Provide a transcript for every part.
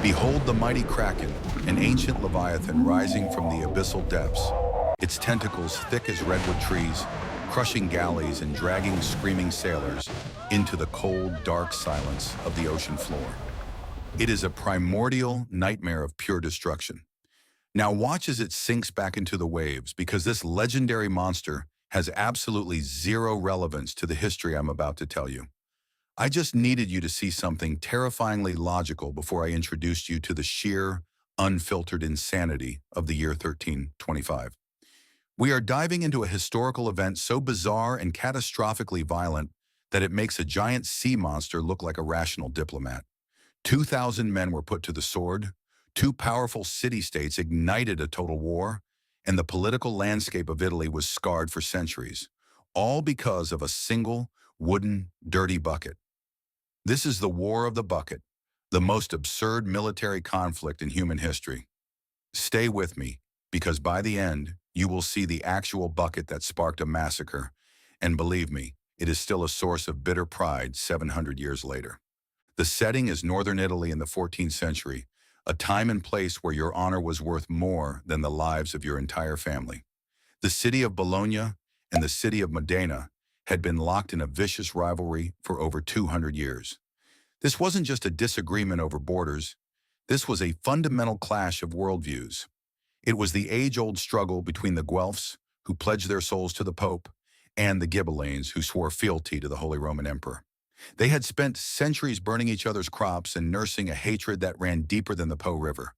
Behold the mighty Kraken, an ancient leviathan rising from the abyssal depths, its tentacles thick as redwood trees, crushing galleys and dragging screaming sailors into the cold, dark silence of the ocean floor. It is a primordial nightmare of pure destruction. Now watch as it sinks back into the waves, because this legendary monster has absolutely zero relevance to the history I'm about to tell you. I just needed you to see something terrifyingly logical before I introduced you to the sheer, unfiltered insanity of the year 1325. We are diving into a historical event so bizarre and catastrophically violent that it makes a giant sea monster look like a rational diplomat. 2,000 men were put to the sword, two powerful city-states ignited a total war, and the political landscape of Italy was scarred for centuries, all because of a single, wooden, dirty bucket. This is the War of the Bucket, the most absurd military conflict in human history. Stay with me, because by the end, you will see the actual bucket that sparked a massacre, and believe me, it is still a source of bitter pride 700 years later. The setting is northern Italy in the 14th century, a time and place where your honor was worth more than the lives of your entire family. The city of Bologna and the city of Modena had been locked in a vicious rivalry for over 200 years. This wasn't just a disagreement over borders. This was a fundamental clash of worldviews. It was the age-old struggle between the Guelphs, who pledged their souls to the Pope, and the Ghibellines, who swore fealty to the Holy Roman Emperor. They had spent centuries burning each other's crops and nursing a hatred that ran deeper than the Po River.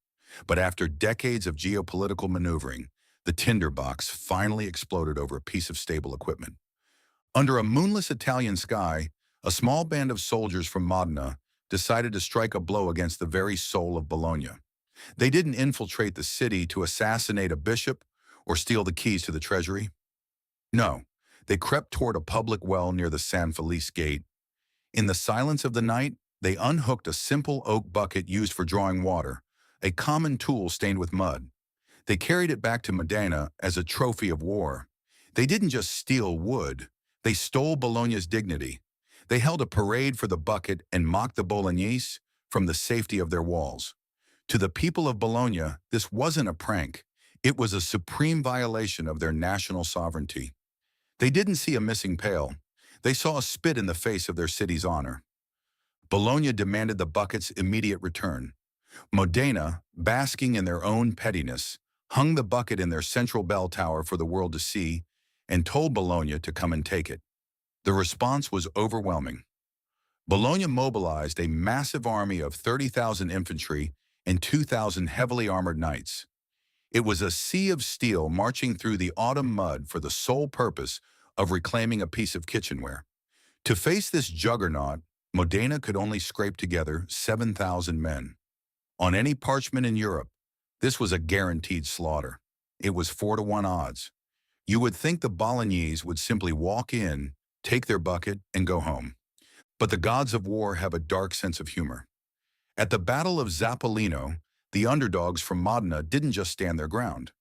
But after decades of geopolitical maneuvering, the tinderbox finally exploded over a piece of stable equipment. Under a moonless Italian sky, a small band of soldiers from Modena decided to strike a blow against the very soul of Bologna. They didn't infiltrate the city to assassinate a bishop or steal the keys to the treasury. No, they crept toward a public well near the San Felice gate. In the silence of the night, they unhooked a simple oak bucket used for drawing water, a common tool stained with mud. They carried it back to Modena as a trophy of war. They didn't just steal wood, they stole Bologna's dignity. They held a parade for the bucket and mocked the Bolognese from the safety of their walls. To the people of Bologna, this wasn't a prank. It was a supreme violation of their national sovereignty. They didn't see a missing pail. They saw a spit in the face of their city's honor. Bologna demanded the bucket's immediate return. Modena, basking in their own pettiness, hung the bucket in their central bell tower for the world to see and told Bologna to come and take it. The response was overwhelming. Bologna mobilized a massive army of 30,000 infantry and 2,000 heavily armored knights. It was a sea of steel marching through the autumn mud for the sole purpose of reclaiming a piece of kitchenware. To face this juggernaut, Modena could only scrape together 7,000 men. On any parchment in Europe, this was a guaranteed slaughter. It was 4-to-1 odds. You would think the Bolognese would simply walk in, take their bucket, and go home. But the gods of war have a dark sense of humor. At the Battle of Zappolino, the underdogs from Modena didn't just stand their ground.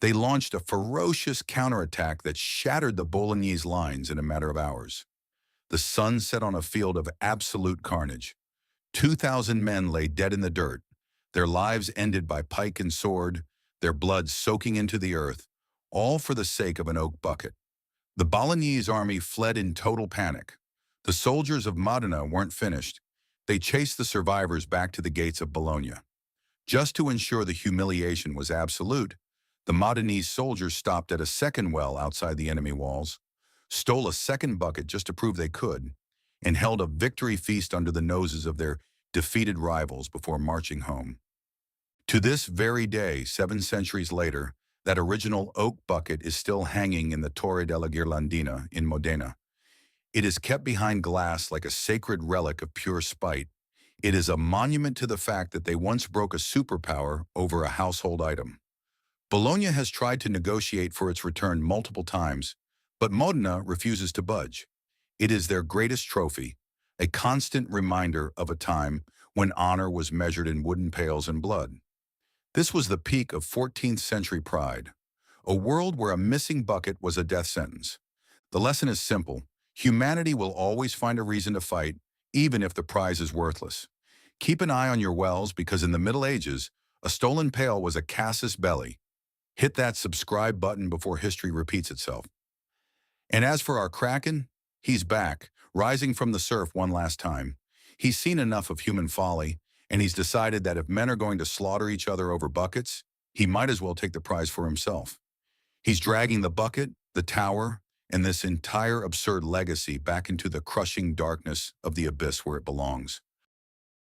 They launched a ferocious counterattack that shattered the Bolognese lines in a matter of hours. The sun set on a field of absolute carnage. 2,000 men lay dead in the dirt, their lives ended by pike and sword, their blood soaking into the earth, all for the sake of an oak bucket. The Bolognese army fled in total panic. The soldiers of Modena weren't finished. They chased the survivors back to the gates of Bologna. Just to ensure the humiliation was absolute, the Modenese soldiers stopped at a second well outside the enemy walls, stole a second bucket just to prove they could, and held a victory feast under the noses of their defeated rivals before marching home. To this very day, 7 centuries later, that original oak bucket is still hanging in the Torre della Ghirlandina in Modena. It is kept behind glass like a sacred relic of pure spite. It is a monument to the fact that they once broke a superpower over a household item. Bologna has tried to negotiate for its return multiple times, but Modena refuses to budge. It is their greatest trophy, a constant reminder of a time when honor was measured in wooden pails and blood. This was the peak of 14th century pride, a world where a missing bucket was a death sentence. The lesson is simple. Humanity will always find a reason to fight, even if the prize is worthless. Keep an eye on your wells because in the Middle Ages, a stolen pail was a casus belli. Hit that subscribe button before history repeats itself. And as for our Kraken, he's back, rising from the surf one last time. He's seen enough of human folly, and he's decided that if men are going to slaughter each other over buckets, he might as well take the prize for himself. He's dragging the bucket, the tower, and this entire absurd legacy back into the crushing darkness of the abyss where it belongs.